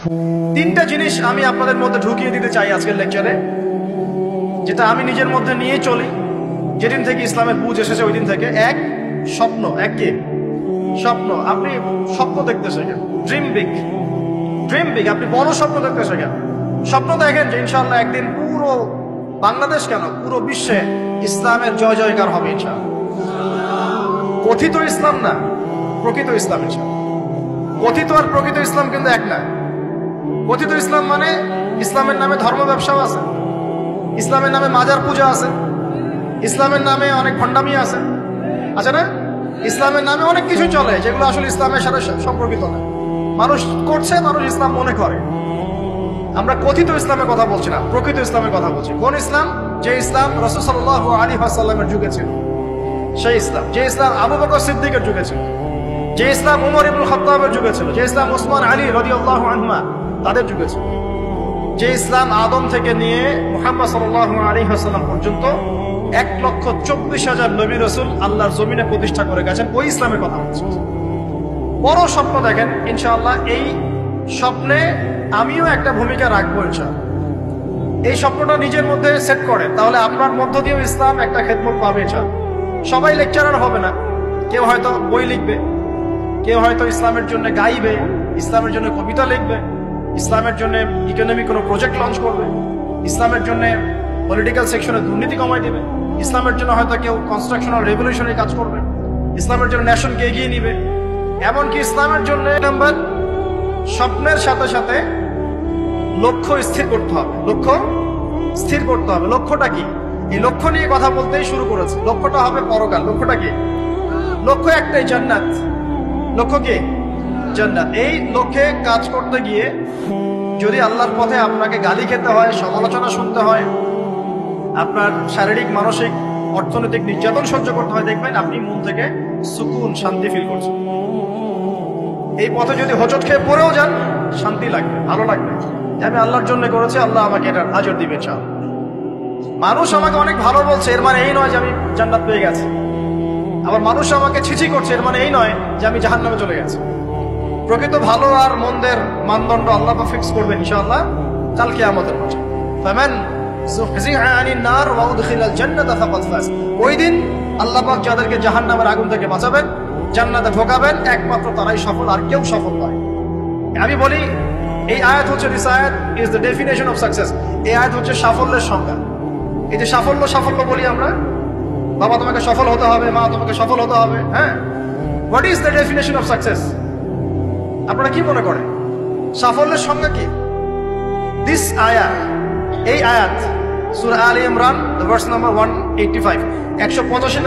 তিনটা জিনিস আমি আপনাদের মধ্যে ঢুকিয়ে দিতে চাই আজকের লেকচারে, যেটা আমি নিজের মধ্যে নিয়ে চলি যেদিন থেকে ইসলামের বুঝ এসেছে ওই দিন থেকে। এক, স্বপ্ন। এক কি? স্বপ্ন। আপনি স্বপ্ন দেখতে শেখেন, ড্রিম বিগ। ড্রিম বিগ, আপনি বড় স্বপ্ন দেখতে শেখেন। স্বপ্ন দেখেন যে ইনশাআল্লাহ একদিন পুরো বাংলাদেশ কেন পুরো বিশ্বে ইসলামের জয় জয়কার হবে ইনশাআল্লাহ। কথিত ইসলাম না, প্রকৃত ইসলাম ইনশাআল্লাহ। কথিত আর প্রকৃত ইসলাম কিন্তু এক না। কথিত ইসলাম মানে ইসলামের নামে ধর্ম ব্যবসাও আছে, ইসলামের নামে মাজার পূজা আছে, ইসলামের নামে অনেক ভণ্ডামি আছে, আছে না? ইসলামের নামে অনেক কিছু চলে যেগুলো আসলে ইসলামের সাথে সম্পর্কিত না। মানুষ করছে, মানুষ ইসলাম মনে করে। আমরা কথিত ইসলামের কথা বলছি না, প্রকৃত ইসলামের কথা বলছি। কোন ইসলাম? যে ইসলাম রাসূল সাল্লাল্লাহু আলাইহি ওয়াসাল্লামের যুগে ছিল, সেই ইসলাম। যে ইসলাম আবু বকর সিদ্দিকের যুগে ছিল, যে ইসলাম উমর ইবনুল খাত্তাবের যুগে ছিল, যে ইসলাম ওসমান আলী রাদিয়াল্লাহু আনহুমা তাদের যুগে ছিল, যে ইসলাম আদম থেকে নিয়ে মুহাম্মদ সাল্লাল্লাহু আলাইহি ওয়াসাল্লাম পর্যন্ত 1,24,000 নবী রাসূল আল্লাহর জমিনে প্রতিষ্ঠা করে গেছেন, ওই ইসলামের কথা বলছি। বড় স্বপ্ন দেখেন ইনশাআল্লাহ। এই স্বপ্নে আমিও একটা ভূমিকা রাখবো ইনশাআল্লাহ। এই স্বপ্নটা নিজের মধ্যে সেট করেন, তাহলে আপনার মধ্য দিয়েও ইসলাম একটা খেদমত পাবে ইনশাআল্লাহ। সবাই লেকচারার হবে না, কেউ হয়তো বই লিখবে, কেউ হয়তো ইসলামের জন্য গাইবে, ইসলামের জন্য কবিতা লিখবে, ইসলামের জন্য ইকোনমিক কোনো প্রজেক্ট লঞ্চ করবে, ইসলামের জন্য পলিটিক্যাল সেকশনে দুর্নীতি কমাই দেবে, ইসলামের জন্য হয়তো কেউ কনস্ট্রাকশনাল রেভলিউশনারি কাজ করবে, ইসলামের জন্য নেশনকে এগিয়ে নিবে। এমনকি ইসলামের জন্য নাম্বার স্বপ্নের সাথে সাথে লক্ষ্য স্থির করতে হবে। লক্ষ্য স্থির করতে হবে। লক্ষ্যটা কি? এই লক্ষ্য নিয়ে কথা বলতেই শুরু করেছে। লক্ষ্যটা হবে পরকাল। লক্ষ্যটা কি? লক্ষ্য একটাই, জান্নাত। লক্ষ্য কি? জান্নাত। এই লক্ষ্যে কাজ করতে গিয়ে যদি আল্লাহর পথে আপনাকে গালি খেতে হয়, সমালোচনা শুনতে হয়, আপনার শারীরিক, মানসিক, অর্থনৈতিক নির্যাতন সহ্য করতে হয়, দেখবেন আপনি মন থেকে সুকুন, শান্তি ফিল করছেন। এই পথে যদি হোঁচট খেয়ে পড়েও যান, শান্তি লাগবে, ভালো লাগবে, আমি আল্লাহর জন্য করেছি, আল্লাহ আমাকে এটার আজর দিবে। চাও মানুষ আমাকে অনেক ভালো বলছে, এর মানে এই নয় যে আমি জান্নাত পেয়ে গেছি। আবার মানুষ আমাকে ছিছি করছে, এর মানে এই নয় যে আমি জাহান্নামে চলে গেছি। প্রকৃত ভালো আর মন্দের মানদণ্ড আল্লাহ ফিক্স করবেন ইনশাআল্লাহ কাল কিয়ামতের মাঠে। ফামান যুহজিহা আনিন নার ওয়া উদখিলাল জান্নাতা ফাকাদ ফাজ। ওই দিন আল্লাহ পাক যাদেরকে জাহান্নামের আগুন থেকে বাঁচাবেন, জান্নাতে ঢোকাবেন, একমাত্র তারাই সফল, আর কেউ সফল নয়। আমি বলি এই আয়াত হচ্ছে, দিস আয়াত is the definition of success. এই আয়াত হচ্ছে সাফল্যের সংজ্ঞা। এই যে সাফল্য সাফল্য বলি আমরা, বাবা তোমাকে সফল হতে হবে, মা তোমাকে সফল হতে হবে, হ্যাঁ, what is the definition of success? আপনারা কি মনে করেন সাফল্যের সংজ্ঞা কি? দিস আয়াত, এই আয়াত সূরা আলে ইমরান ভার্স নাম্বার 185, 185